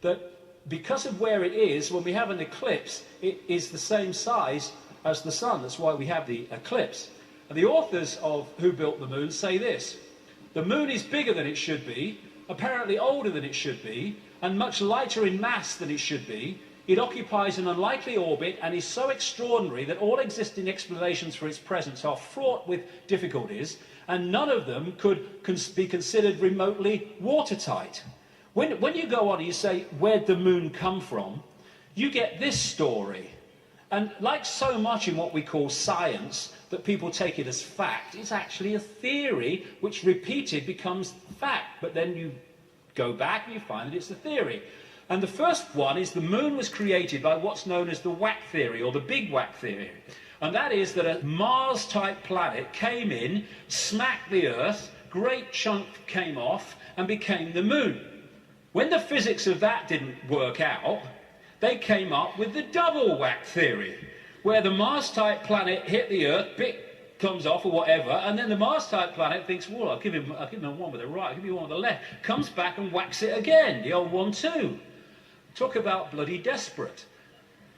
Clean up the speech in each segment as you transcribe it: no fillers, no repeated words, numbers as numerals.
that because of where it is, when we have an eclipse, it is the same size as the sun. That's why we have the eclipse. And the authors of Who Built the Moon say this: the moon is bigger than it should be, apparently older than it should be, and much lighter in mass than it should be. It occupies an unlikely orbit and is so extraordinary that all existing explanations for its presence are fraught with difficulties, and none of them could be considered remotely watertight. When you go on and you say, where'd the moon come from, you get this story. And like so much in what we call science, that people take it as fact, it's actually a theory which repeated becomes fact. But then you go back and you find that it's a theory. And the first one is the moon was created by what's known as the Whack theory, or the Big Whack theory. And that is that a Mars-type planet came in, smacked the Earth, great chunk came off, and became the moon. When the physics of that didn't work out, they came up with the Double Whack theory, where the Mars-type planet hit the Earth, bit comes off or whatever, and then the Mars-type planet thinks, well, I'll give him one with the right, I'll give you one with the left, comes back and whacks it again, the old 1-2. Talk about bloody desperate.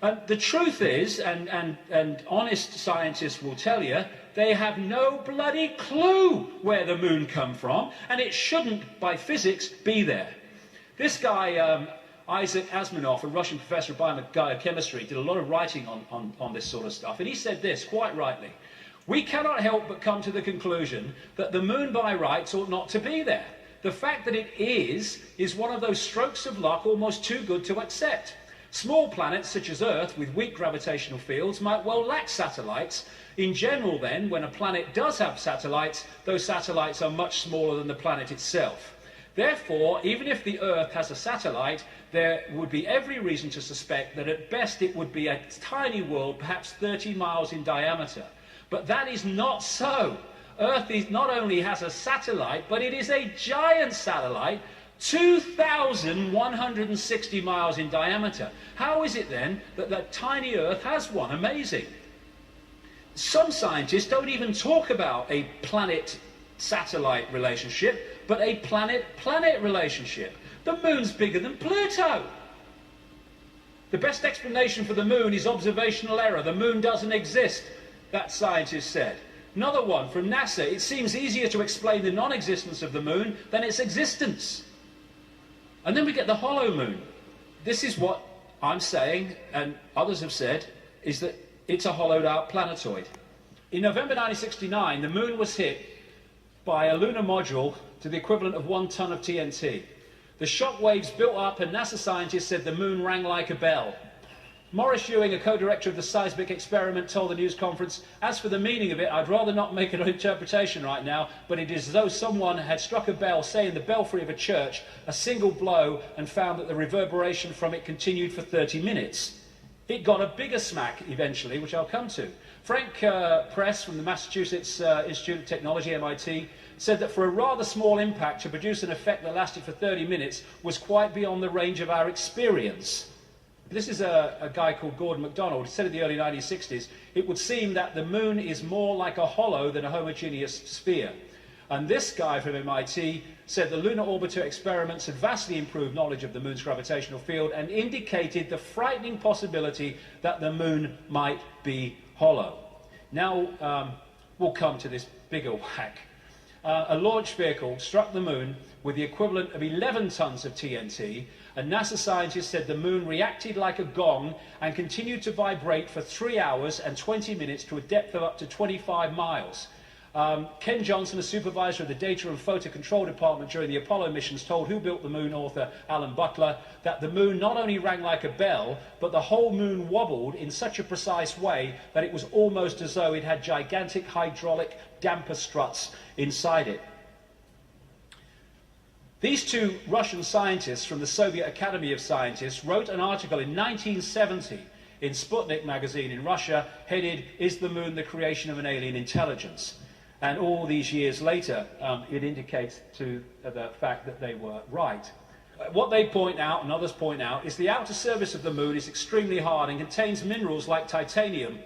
And the truth is, and honest scientists will tell you, they have no bloody clue where the moon come from, and it shouldn't, by physics, be there. This guy, Isaac Asimov, a Russian professor of biochemistry, did a lot of writing on this sort of stuff, and he said this, quite rightly: we cannot help but come to the conclusion that the moon by rights ought not to be there. The fact that it is one of those strokes of luck almost too good to accept. Small planets such as Earth with weak gravitational fields might well lack satellites. In general then, when a planet does have satellites, those satellites are much smaller than the planet itself. Therefore, even if the Earth has a satellite, there would be every reason to suspect that at best it would be a tiny world, perhaps 30 miles in diameter. But that is not so. Earth not only has a satellite, but it is a giant satellite, 2,160 miles in diameter. How is it then that that tiny Earth has one? Amazing. Some scientists don't even talk about a planet-satellite relationship, but a planet-planet relationship. The moon's bigger than Pluto. The best explanation for the moon is observational error. The moon doesn't exist, that scientist said. Another one from NASA: it seems easier to explain the non-existence of the moon than its existence. And then we get the hollow moon. This is what I'm saying, and others have said, is that it's a hollowed out planetoid. In November 1969, the moon was hit by a lunar module to the equivalent of 1 ton of TNT. The shock waves built up, and NASA scientists said the moon rang like a bell. Maurice Ewing, a co-director of the seismic experiment, told the news conference, "As for the meaning of it, I'd rather not make an interpretation right now, but it is as though someone had struck a bell, say in the belfry of a church, a single blow, and found that the reverberation from it continued for 30 minutes. It got a bigger smack eventually, which I'll come to." Frank Press from the Massachusetts Institute of Technology, MIT, said that for a rather small impact to produce an effect that lasted for 30 minutes was quite beyond the range of our experience. This is a guy called Gordon MacDonald. He said in the early 1960s, it would seem that the moon is more like a hollow than a homogeneous sphere. And this guy from MIT said the lunar orbiter experiments had vastly improved knowledge of the moon's gravitational field and indicated the frightening possibility that the moon might be hollow. Now we'll come to this bigger whack. A launch vehicle struck the moon with the equivalent of 11 tons of TNT, and NASA scientists said the moon reacted like a gong and continued to vibrate for 3 hours and 20 minutes to a depth of up to 25 miles. Ken Johnson, a supervisor of the Data and Photo Control Department during the Apollo missions, told Who Built the Moon author Alan Butler that the moon not only rang like a bell, but the whole moon wobbled in such a precise way that it was almost as though it had gigantic hydraulic damper struts inside it. These two Russian scientists from the Soviet Academy of Scientists wrote an article in 1970 in Sputnik magazine in Russia headed, "Is the Moon the Creation of an Alien Intelligence?" And all these years later, it indicates to the fact that they were right. What they point out, and others point out, is the outer surface of the moon is extremely hard and contains minerals like titanium,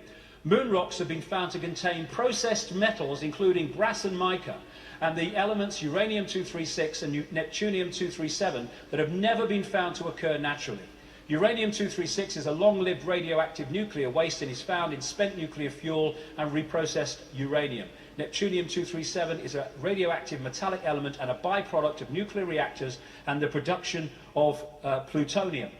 Moon rocks have been found to contain processed metals, including brass and mica, and the elements uranium-236 and neptunium-237 that have never been found to occur naturally. Uranium-236 is a long-lived radioactive nuclear waste and is found in spent nuclear fuel and reprocessed uranium. Neptunium-237 is a radioactive metallic element and a byproduct of nuclear reactors and the production of plutonium.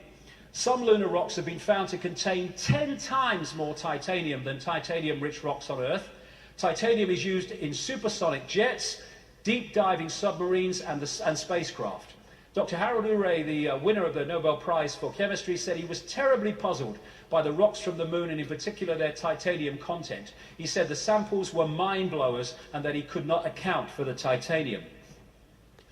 Some lunar rocks have been found to contain 10 times more titanium than titanium-rich rocks on Earth. Titanium is used in supersonic jets, deep-diving submarines and spacecraft. Dr. Harold Urey, the winner of the Nobel Prize for Chemistry, said he was terribly puzzled by the rocks from the moon and in particular their titanium content. He said the samples were mind-blowers and that he could not account for the titanium.